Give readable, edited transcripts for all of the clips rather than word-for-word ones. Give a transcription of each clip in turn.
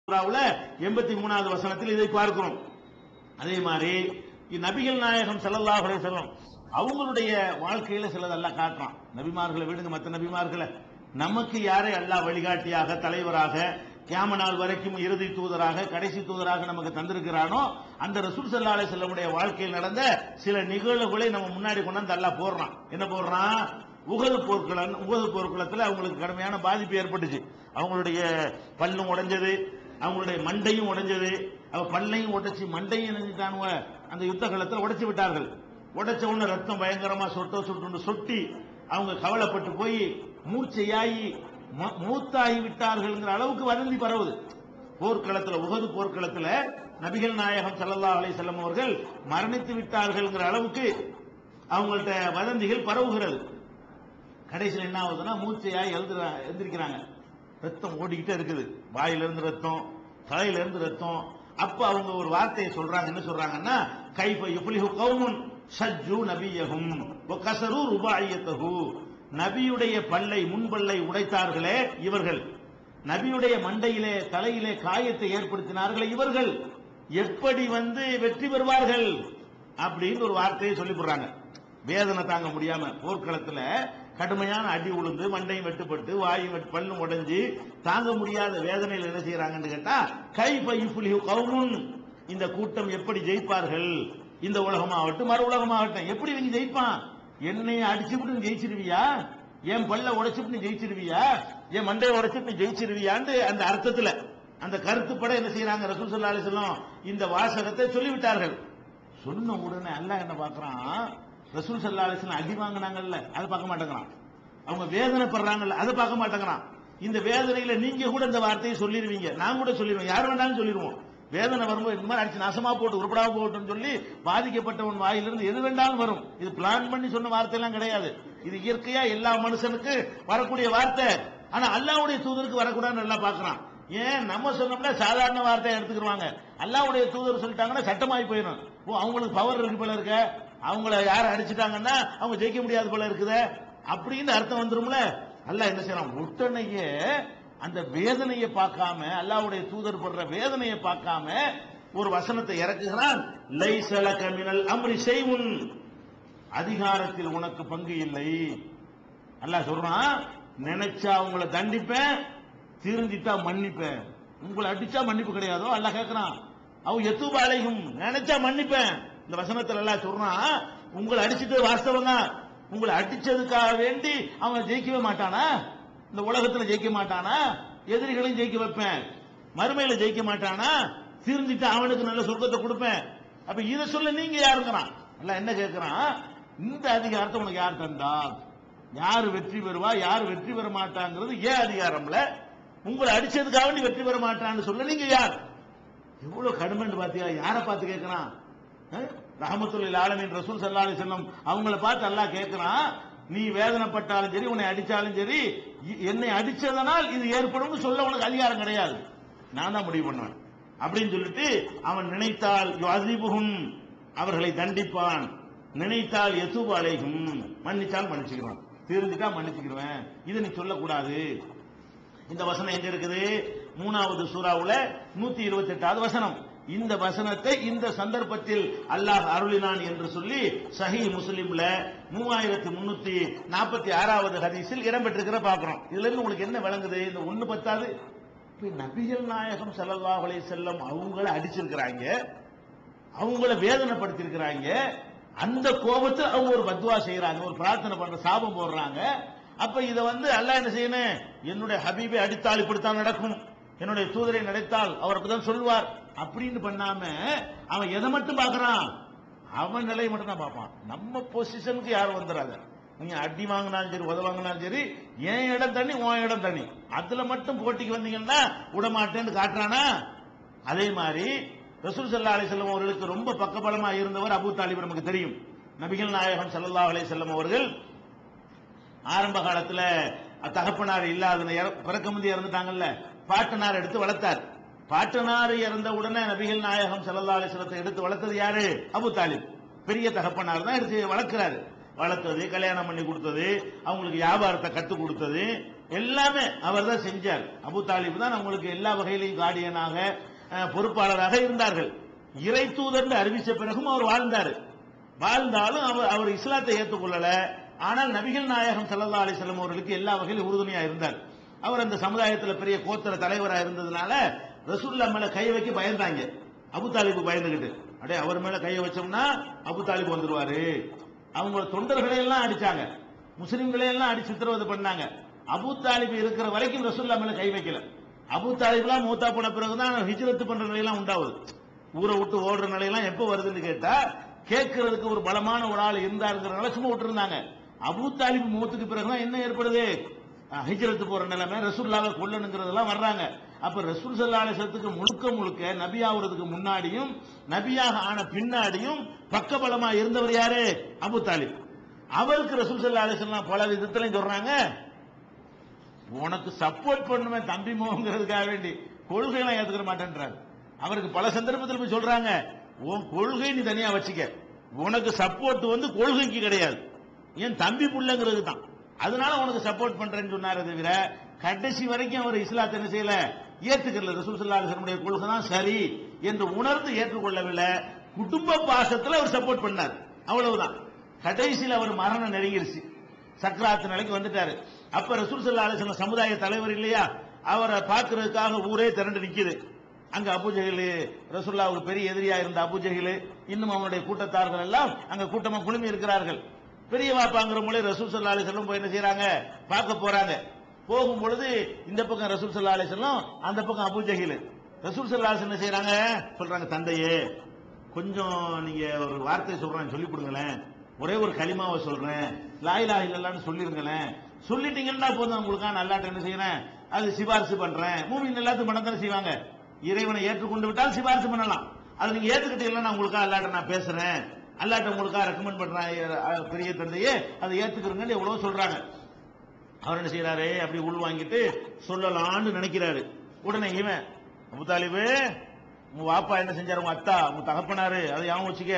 சூராவுல 83வது வசனத்தில் இதை பார்க்கிறோம். அதே மாதிரி நபிகள் நாயகம் ஸல்லல்லாஹு அலைஹி வஸல்லம் அவங்களுடைய வாழ்க்கையில சிலதெல்லாம் காட்டுறான். நபிமார்களை விடுங்க, மற்ற நபிமார்களை நமக்கு யாரை அல்லாஹ் வழிகாட்டியாக, தலைவராக, கியாம நாள் வரைக்கும் இறுதி தூதராக, கடைசி தூதராக நமக்கு தந்திருக்கிறானோ அந்த ரசூல் ஸல்லல்லாஹு அலைஹி வஸல்லமுடைய வாழ்க்கையில் நடந்த சில நிகழ்வுகளை நம்ம முன்னாடி கொண்டாந்து அல்லாஹ் போடுறான். என்ன போடுறான்? உஹது போர்க்களத்தில் அவங்களுக்கு கடுமையான பாதிப்பு ஏற்பட்டுச்சு. அவங்களுடைய பல்லும் உடைஞ்சது, அவங்களுடைய மண்டையும் உடைஞ்சது. அவ பல்லையும் உடைச்சு மண்டையும் நினைஞ்சிட்டானுவ. அந்த யுத்த காலத்தில் உடைச்சு விட்டார்கள். உடைச்ச உடனே ரத்தம் பயங்கரமா சொட்டி அவங்க கவலைப்பட்டு போய் மூர்ச்சையாகி மூத்தாகி விட்டார்கள் அளவுக்கு வதந்தி பரவுது. போர்க்களத்தில், உஹது போர்க்களத்தில் நபிகள் நாயகம் ஸல்லல்லாஹு அலைஹி வஸல்லம் அவர்கள் மரணித்து விட்டார்கள் அளவுக்கு அவங்கள்ட்ட வதந்திகள் பரவுகிறது. கடைசியில் என்ன ஆகுதுன்னா, மூச்சையாய் எழுந்திருக்கிறாங்க. ரத்தம் ஓடிக்கிட்டே இருக்குது, வாயிலிருந்து ரத்தம், தலையிலிருந்து ரத்தம். அப்ப அவங்க ஒரு வார்த்தையை சொல்றாங்க. என்ன சொல்றாங்கன்னா, கைஃப யுஃப்லிஹு கௌமுன் ஷஜ்ஜு நபியஹும் வ கஸரு ருபாயியத்தஹு. நபியுடைய பல்லை, முன்பல்லை உடைத்தார்களே இவர்கள், நபியுடைய மண்டையிலே தலையிலே காயத்தை ஏற்படுத்தினார்களே இவர்கள், எப்படி வெற்றி பெறுவார்கள் அப்படின்னு ஒரு வார்த்தையை சொல்லி போடுறாங்க. வேதனை தாங்க முடியாம போர்க்களத்துல கடுமையான அடி உளுந்து, மண்டையும் வெட்டுப்பட்டு, வாயும் பல்லும் உடைஞ்சு தாங்க முடியாத வேதனையில் என்ன செய்யறாங்கன்னு கேட்டா, கைஃப யுஃப்லிஹு கௌமுன், இந்த கூட்டம் எப்படி ஜெயிப்பார்கள்? இந்த உலகமாகட்டும் மறு உலகமாகட்டும் எப்படி நீங்க ஜெயிப்பான்? என்னைய அடிச்சுட்டு நீ ஜெயிச்சிருவியா? என் பல்ல உடைச்சுட்டு நீ ஜெயிச்சிருவியா? என் மண்டையை உடைச்சிட்டு நீ ஜெயிச்சிருவியான்னு அந்த அர்த்தத்துல, அந்த கருத்துப்பட என்ன செய்யறாங்க, ரசூல் ஸல்லல்லாஹு அலைஹி வஸல்லம் இந்த வாசகத்தை சொல்லிவிட்டார்கள். சொன்ன உடனே அல்லாஹ் என்ன பார்க்கறான், ரசூல் ஸல்லல்லாஹு அலைஹி வஸல்லம் அடி வாங்கினாங்கல்ல அதை பார்க்க மாட்டேங்கிறான். அவங்க வேதனைப்படுறாங்கல்ல அதை பார்க்க மாட்டேங்கிறான். இந்த வேதனையில நீங்க கூட இந்த வார்த்தையை சொல்லிடுவீங்க, நான் கூட சொல்லிடுவேன், யார் வேண்டாலும் சொல்லிடுவோம். வேதனை வரும்போது இந்த மாதிரி அடிச்சு நாசமா போட்டு உருப்படாம போட்டுன்னு சொல்லி பாதிக்கப்பட்டவன் வாயிலிருந்து எது வேண்டாலும் வரும். இது பிளான் பண்ணி சொன்ன வார்த்தை எல்லாம் கிடையாது. இது இயற்கையா எல்லா மனுஷனுக்கு வரக்கூடிய வார்த்தை. ஆனா அல்லாஹ்வுடைய தூதருக்கு வரக்கூடாதுன்னு நல்லா பாக்குறான். ஏன் நம்ம சொன்னோம்னா சாதாரண வார்த்தையை எடுத்துக்கிடுவாங்க. அல்லாஹ்வுடைய தூதர் சொல்லிட்டாங்கன்னா சட்டமாயி போயிடும். அவங்களுக்கு பவர் இருக்கு போல இருக்க, அவங்கள யாரை அடிச்சுட்டாங்கன்னா அவங்க ஜெயிக்க முடியாது போல இருக்குது அப்படின்னு அர்த்தம் வந்துரும்ல. அல்லாஹ் என்ன செய்யறான், உடனேயே அந்த வேதனையை பார்க்காம, அல்லாஹ்வுடைய தூதர் படுற வேதனையை பார்க்காம ஒரு வசனத்தை இறக்குகிறான். லைஸ லக மினல் அம்ரி ஷைஉன், அதிகாரத்தில் உனக்கு பங்கு இல்லை. அல்லாஹ் சொல்றான், நினைச்சா உங்களை தண்டிப்பேன், திருந்திட்டா மன்னிப்பேன். உங்களை அடிச்சா மன்னிப்பு கிடையாதோ? அல்லாஹ் கேட்கிறான். அவ எத்தூப அலைஹும், நினைச்சா மன்னிப்பேன். இந்த வசனத்தில் எல்லாம் சொல்றான், உங்களை அடிச்சுட்டு வாஸ்தவம் தான், உங்களை அடிச்சதுக்காக வேண்டி அவன் ஜெயிக்கவே மாட்டானா? இந்த உலகத்துல ஜெயிக்க மாட்டானா? எதிரிகளையும் ஜெயிக்க வைப்பேன், மறுமையில ஜெயிக்க மாட்டானா? திருந்திட்டு அவனுக்கு நல்ல சொர்க்கத்தை கொடுப்பேன். அப்ப இதை சொல்ல நீங்க யாருங்கிறான். எல்லாம் என்ன கேட்கிறான், இந்த அதிகாரத்தை உனக்கு யார் தந்தா? யாரு வெற்றி பெறுவா, யாரு வெற்றி பெற மாட்டாங்கிறது ஏன் அதிகாரம்ல? உங்களை அடிச்சதுக்காக வேண்டி வெற்றி பெற மாட்டான்னு சொல்ல நீங்க யார்? எவ்வளவு கடுமைன்னு பாத்தியா? யாரை பார்த்து கேட்கிறான்? ரஹ்மத்துல் ஆலமீன் ரசூல் ஸல்லல்லாஹு அலைஹி வஸல்லம் அவங்கள பார்த்து அல்லாஹ் கேட்கிறான், நீ வேதனைப்பட்டாலும் சரி, உன்னை அடிச்சாலும் சரி, என்னை அடிச்சதனால் இது ஏற்படும் சொல்ல உனக்கு அதிகாரம் கிடையாது, நான் தான் முடிவு பண்ணுவேன் அப்படின்னு சொல்லிட்டு, அவன் நினைத்தால் யுஅஸிபுஹும், அவர்களை தண்டிப்பான், நினைத்தால் யதூபு அலைஹும், மன்னிச்சால் மன்னிச்சுக்கிறான், திருந்திட்டா மன்னிச்சுக்கிறேன். இதை நீ சொல்லக்கூடாது. இந்த வசனம் எங்க இருக்குது? 3வது சூராவுல 128வது வசனம். இந்த வசனத்தை இந்த சந்தர்ப்பத்தில் அல்லாஹ் அருளினான் என்று சொல்லி சஹீஹ் முஸ்லிம்ல 3346வது ஹதீஸில் இடம்பெற்றிருக்கிற பார்க்கிறோம். இதுல இருந்து உங்களுக்கு என்ன விளங்குது? இந்த ஒண்ணு பத்தாது. நபிகள் நாயகம் ஸல்லல்லாஹு அலைஹி வஸல்லம் அவங்கள அடிச்சிருக்கிறாங்க, அவங்கள வேதனைப்படுத்திருக்கிறாங்க. அந்த கோபத்தை அவங்க ஒரு பத்வா செய்யறாங்க, ஒரு பிரார்த்தனை பண்ற, சாபம் போடுறாங்க. அப்ப இத அல்லாஹ் என்ன செய்யணும், என்னுடைய ஹபீபை அடித்தால் இப்படித்தான் நடக்கும், என்னுடைய தூதரை நடத்தால் அவர் அப்படிதான் சொல்லுவார் அப்படின்னு பண்ணாம அவன் எதை மட்டும் பார்க்கறான், அவன் நிலையை மட்டும் தான் பார்ப்பான். நம்ம பொசிஷனுக்கு யாரும் வந்துடாத. நீங்க அடி வாங்கினாலும் சரி, உத வாங்கினாலும் சரி, என் இடம் தண்ணி உன் இடம் தண்ணி, அதுல மட்டும் போட்டிக்கு வந்தீங்கன்னா விடமாட்டேன்னு காட்டுறானா? அதே மாதிரி ரசூல் ஸல்லல்லாஹு அலைஹி வஸல்லம் அவர்களுக்கு ரொம்ப பக்கபலமா இருந்தவர் அபூ தாலிப் நமக்கு தெரியும். நபிகள் நாயகம் ஸல்லல்லாஹு அலைஹி வஸல்லம் அவர்கள் ஆரம்ப காலத்துல தகப்பனார் இல்லாத பிறக்க முந்தைய இறந்துட்டாங்கல்ல, பாட்டனார் எடுத்து வளர்த்தார். பாட்டனார் இறந்த உடனே நபிகள் நாயகம் ஸல்லல்லாஹு அலைஹி வஸல்லத்தை எடுத்து வளர்த்தது யாரு? அபூ தாலிப். பெரிய தகப்பனார் தான் எடுத்து வளர்க்கிறாரு. வளர்த்தது, கல்யாணம் பண்ணி கொடுத்தது, அவங்களுக்கு வியாபாரத்தை கற்றுக் கொடுத்தது, எல்லாமே அவர் தான் செஞ்சார். அபு தாலிப் தான் அவங்களுக்கு எல்லா வகையிலையும் கார்டியனாக பொறுப்பாளராக இருந்தார்கள். இறை தூதர் அறிவிச்ச பிறகும் அவர் வாழ்ந்தாலும் அவர் இஸ்லாத்தை ஏற்றுக்கொள்ளல. ஆனால் நபிகள் நாயகம் ஸல்லல்லாஹு அலைஹி வஸல்லம் அவர்களுக்கு எல்லா வகையிலும் உறுதுணையா இருந்தார். அவர் அந்த சமுதாயத்தில் பெரிய கோத்திர தலைவராக இருந்ததுனால ரசூலுல்லாஹ் மேல கை வைக்க பயந்தாங்க. அபு தாலிப் பயந்துகிட்டு, அடே அவர் மேல கையை வச்சோம்னா அபு தாலிப் வந்துருவாரு. அவங்க தொண்டர்களை எல்லாம் அடிச்சாங்க, முஸ்லிம்களை எல்லாம் அடிச்சு சித்திரவதை பண்ணாங்க. அபு தாலிப் இருக்கிற வரைக்கும் ரசூலுல்லாஹ் மேல கை வைக்கல. அபு தாலிப்லாம் மூத்தா போன பிறகுதான் ஹிஜ்ரத் பண்ற நிலையெல்லாம் உண்டாகுது. ஊரை விட்டு ஓடுற நிலையெல்லாம் எப்ப வருதுன்னு கேட்டா, கேட்கறதுக்கு ஒரு பலமான ஒரு ஆள் இருந்தாருங்கிறனால சும்மா விட்டு இருந்தாங்க. அபு தாலிப் மூத்துக்கு பிறகுதான் என்ன ஏற்படுது, ஹிஜ்ரத் போற நிலைமை, ரசூலுல்லாஹ்வை கொல்லணுங்கிறதெல்லாம் வர்றாங்க. அப்ப ரசூல் ஸல்லல்லாஹு அலைஹி வஸல்லத்துக்கு முழுக்க நபி ஆவறதுக்கு முன்னாடியும் நபியாக ஆன பின்னாடியும் பக்கபலமா இருந்தவர் யாரு, அபு தாலிப். அவருக்கு ரசூல் ஸல்லல்லாஹு அலைஹி வஸல்லம் பல விதத்திலையும் சொல்றாங்க, உனக்கு சப்போர்ட் பண்ணுவேன் தம்பி மோங்கிறதுக்காக வேண்டி கொள்கையெல்லாம் ஏத்துக்கிற மாட்டேன்றாரு. அவருக்கு பல சந்தர்ப்பத்தில் போய் சொல்றாங்க, உன் கொள்கை நீ தனியா வச்சுக்க, உனக்கு சப்போர்ட் கொள்கைக்கு கிடையாது, என் தம்பி புள்ளங்கிறது தான், அதனால உனக்கு சப்போர்ட் பண்றேன்னு சொன்னாரு. தவிர கடைசி வரைக்கும் அவர் இஸ்லாத்தை என்ன செய்யல, ஏத்துக்கல. ரசூல் ஸல்லல்லாஹு அலைஹி வஸல்லம் கொள்கை தான் சரி என்று உணர்ந்து ஏற்றுக்கொள்ளவில்லை. குடும்ப பாசத்துல அவர் சப்போர்ட் பண்ணார், அவ்வளவுதான். கடைசியில் அவர் மரணம் நெருங்கிருச்சு, சக்கராத்து நிலைக்கு வந்துட்டாரு. அப்ப ரசூல் ஸல்லல்லாஹு அலைஹி வஸல்லம் சமுதாய தலைவர் இல்லையா, அவரை பார்க்கிறதுக்காக ஊரே திரண்டு நிக்குது. அங்க அபூஜஹில், ரசூலுல்லாஹ்வுக்கு பெரிய எதிரியா இருந்த அபூஜஹில், இன்னும் அவனுடைய கூட்டத்தார்கள் எல்லாம் அங்க கூட்டமா குழுமி இருக்கிறார்கள். பெரிய வாப்பாங்கிற மூலை ரசூல் ஸல்லல்லாஹு அலைஹி வஸல்லம் போய் என்ன செய்யறாங்க, பார்க்க போறாங்க. போகும் பொழுது இந்த பக்கம் ரசூல் ஸல்லல்லாஹு அலைஹி வஸல்லம், அந்த பக்கம் அபூஜஹில். ரசூல் ஸல்லல்லாஹு அலைஹி வஸல்லம் என்ன செய்யறாங்க, சொல்றாங்க, தந்தையே கொஞ்சம் நீங்க ஒரு வார்த்தை சொல்றேன் சொல்லி கொடுங்களேன், ஒரே ஒரு கலிமாவை சொல்றேன், லா இலாஹ இல்லல்லாஹ்னு சொல்லிருங்களேன், சொல்லிட்டீங்கன்னா போதும் உங்களுக்காக அல்லாஹ்ட்ட என்ன செய்யறேன், அது சிபாரிசு பண்றேன். மூமின் எல்லாத்துக்கும் பண்ணத்தானே செய்வாங்க, இறைவனை ஏற்றுக்கொண்டு விட்டால் சிபாரிசு பண்ணலாம். அது நீங்க ஏத்துக்கிட்டீங்கன்னா உங்களுக்காக அல்லாஹ்ட்ட நான் பேசுறேன், அல்லாஹ்ட்ட உங்களுக்காக ரெக்கமெண்ட் பண்றேன் பெரிய தந்தையே, அதை ஏத்துக்கிறீங்கன்னு எவ்வளவு சொல்றாங்க. அவர் என்ன செய்யறாரு, அப்படி உள் வாங்கிட்டு சொல்லலாம்னு நினைக்கிறாரு. உடனே இவன், அபு தாலிபு உங்க வாப்பா என்ன செஞ்சாரு, உங்க அத்தா உங்க தகப்பனாரு, அதை யாவும் வச்சுக்க,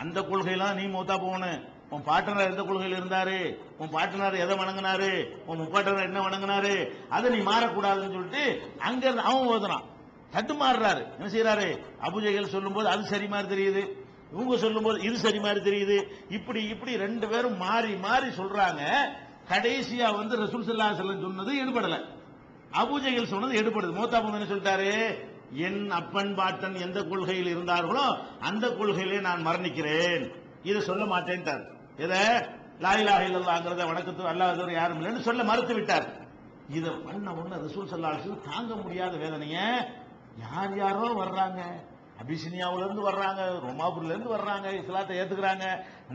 அந்த கொள்கையெல்லாம் நீ மூத்தா போகணும். உன் பாட்டனார் எந்த கொள்கையில் இருந்தாரு, உன் பாட்டனார் எதை வணங்கினாரு, உன் முப்பாட்டனார் என்ன வணங்கினாரு, அதை நீ மாறக்கூடாதுன்னு சொல்லிட்டு அங்க இருந்து அவன் ஓதுறான், தட்டு மாறுறாரு. என்ன செய்யறாரு, அபூஜஹில் சொல்லும் போது அது சரி மாதிரி தெரியுது, இவங்க சொல்லும் போது இது சரி மாதிரி தெரியுது. இப்படி ரெண்டு பேரும் மாறி மாறி சொல்றாங்க. கடைசியா ரசூல் ஸல்லல்லாஹு அலைஹி வஸல்லம் சொன்னது எடுபடல, அபூஜஹில் சொன்னது எடுபடுது. மூத்தா போன சொல்லிட்டாரு, என் அப்பன் பாட்டன் எந்த கொள்கையில் இருந்தார்களோ அந்த கொள்கையிலே நான் மரணிக்கிறேன், இதை சொல்ல மாட்டேன்ட்டார். எதை, லா இலாஹ இல்லல்லாஹ்ங்கறத வணக்கத்து அல்லாஹ் யாரும் இல்லைன்னு சொல்ல மறுத்து விட்டார். இதை பண்ண உடனே ரசூல் ஸல்லல்லாஹு அலைஹி வஸல்லம் தாங்க முடியாத வேதனைய, யாரோ வர்றாங்க, அபிசினியாவில இருந்து வர்றாங்க, ரோமாபுரில இருந்து வர்றாங்க, இஸ்லாத்தை ஏத்துக்கிறாங்க,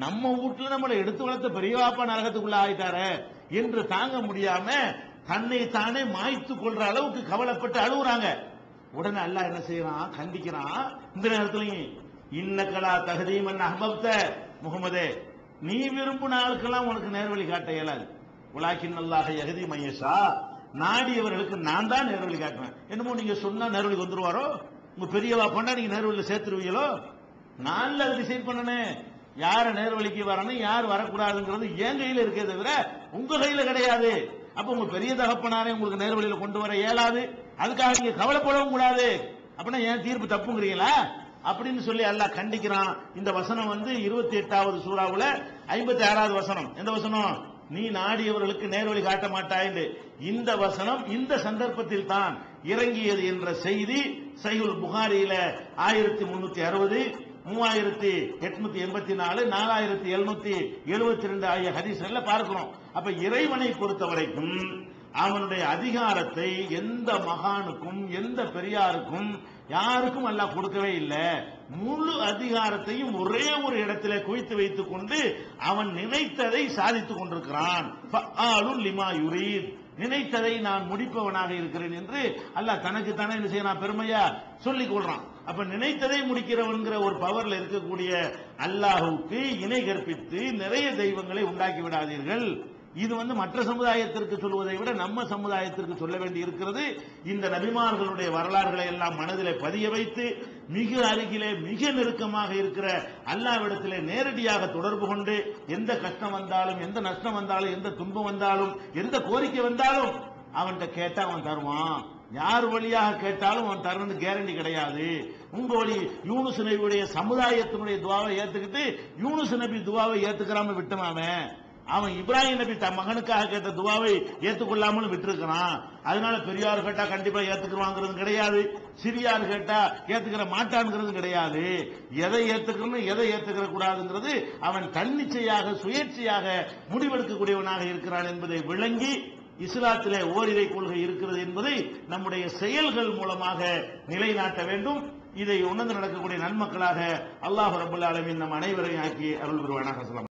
நம்ம வீட்டுல நம்மளை எடுத்து வளர்த்த பெரியவாப்பா நரகத்துக்குள்ள ஆயிட்டாரு என்று தாங்க முடியாம தன்னை தானே மாய்த்து கொள்ற அளவுக்கு கவலைப்பட்டு அழுகுறாங்க. உடனே அல்லாஹ் என்ன செய்யறான், கண்டிக்கிறான். இந்த நேரத்திலையும் இன்னக்கலா தஹதீமன் அஹ்பப்த முஹம்மதே, நீ விரும்பின ஆளுக்கெல்லாம் உனக்கு நேர்வழி காட்ட இயலாது. வலாக்கின் அல்லாஹ் யஹ்தி மய்யஷா, நாடியவர்களுக்கு நான் தான் நேர்வழி காட்டுவேன். என்னமோ நீங்க சொன்னா நேர்வழிக்கு வந்துருவாரோ, உங்க பெரியவா பண்ணா நீங்க நேர்வழியில் சேர்த்துருவீங்களோ, நான் அதை டிசைட் பண்ணனே யார நேர்வழிக்கு வரணும் யார் வரக்கூடாதுங்கிறது என் கையில இருக்கே தவிர உங்க கையில கிடையாது. அப்ப உங்க பெரிய தகப்பனாரே உங்களுக்கு நேர்வழியில கொண்டு வர இயலாது, அதுக்காக நீங்க கவலைப்படவும் கூடாது. அப்படின்னா என் தீர்ப்பு தப்புங்கிறீங்களா அப்படின்னு சொல்லி அல்லாஹ் கண்டிக்கிறான். இந்த வசனம் 28வது சூறாவுல 56வது வசனம். எந்த வசனம், நீ நாடியவர்களுக்கு நேர்வழி காட்ட மாட்டாய். இந்த வசனம் இந்த சந்தர்ப்பத்தில் தான் இறங்கியது என்ற செய்தி சஹீஹுல் புகாரியில 1360, 3884, 4772 ஆகிய ஹதீஸ்ல பார்க்கிறோம். அப்ப இறைவனை பொறுத்த வரைக்கும் அவனுடைய அதிகாரத்தை எந்த மகானுக்கும் எந்த பெரியாருக்கும் யாருக்கும் அல்லாஹ் கொடுக்கவே இல்லை. முழு அதிகாரத்தையும் ஒரே ஒரு இடத்துல குவித்து வைத்துக் கொண்டு அவன் நினைத்ததை சாதித்துக் கொண்டிருக்கிறான். லிமா யுரீத், நினைத்ததை நான் முடிப்பவனாக இருக்கிறேன் என்று அல்லாஹ் தனக்கு தானே என்ன செய்யறான், பெருமையா சொல்லிக் கொள்றான். அப்ப நினைத்ததை முடிக்கிறவன்கிற ஒரு பவர்ல இருக்கக்கூடிய அல்லாஹுக்கு இணை கற்பித்து நிறைய தெய்வங்களை உண்டாக்கி விடாதீர்கள் இது மற்ற சமுதாயத்திற்கு சொல்வதை விட நம்ம சமுதாயத்திற்கு சொல்ல வேண்டி இருக்கிறது. இந்த நபிமார்களுடைய வரலாறுகளை எல்லாம் மனதிலே பதிய வைத்து மிக அருகிலே மிக நெருக்கமாக இருக்கிற அல்லாஹ்விடத்திலே நேரடியாக தொடர்பு கொண்டு எந்த கஷ்டம் வந்தாலும், எந்த நஷ்டம் வந்தாலும், எந்த துன்பம் வந்தாலும், எந்த கோரிக்கை வந்தாலும் அவன்கிட்ட கேட்டா அவன் தருவான். யார் வழியாக கேட்டாலும் அவன் தரணும்னு கேரண்டி கிடையாது. உங்க வழி யூனுஸ் நபியுடைய சமுதாயத்தினுடைய துவாவை ஏத்துக்கிட்டு யூனுஸ் நபி துவாவை ஏத்துக்கிறாம விட்டமாம, அவன் இப்ராஹிம் நபி தன் மகனுக்காக கேட்ட துவாவை ஏத்துக்கொள்ளாமல் விட்டுருக்கிறான். அதனால பெரியார் கேட்டா கண்டிப்பா ஏத்துக்குவாங்கிறது கிடையாது, சிறியார் கேட்டா ஏத்துக்கிற மாட்டான்ங்கிறது கிடையாது. எதை ஏத்துக்கணும் எதை ஏத்துக்கிற கூடாதுங்கிறது அவன் தன்னிச்சையாக சுயேட்சையாக முடிவெடுக்கக்கூடியவனாக இருக்கிறான் என்பதை விளங்கி இஸ்லாத்திலே ஓரிரை கொள்கை இருக்கிறது என்பதை நம்முடைய செயல்கள் மூலமாக நிலைநாட்ட வேண்டும். இதை உணர்ந்து நடக்கக்கூடிய நன்மக்களாக அல்லாஹ் ரப்பல் ஆலமீன் நம் அனைவரையும் ஆக்கி அருள் புரிவானாக.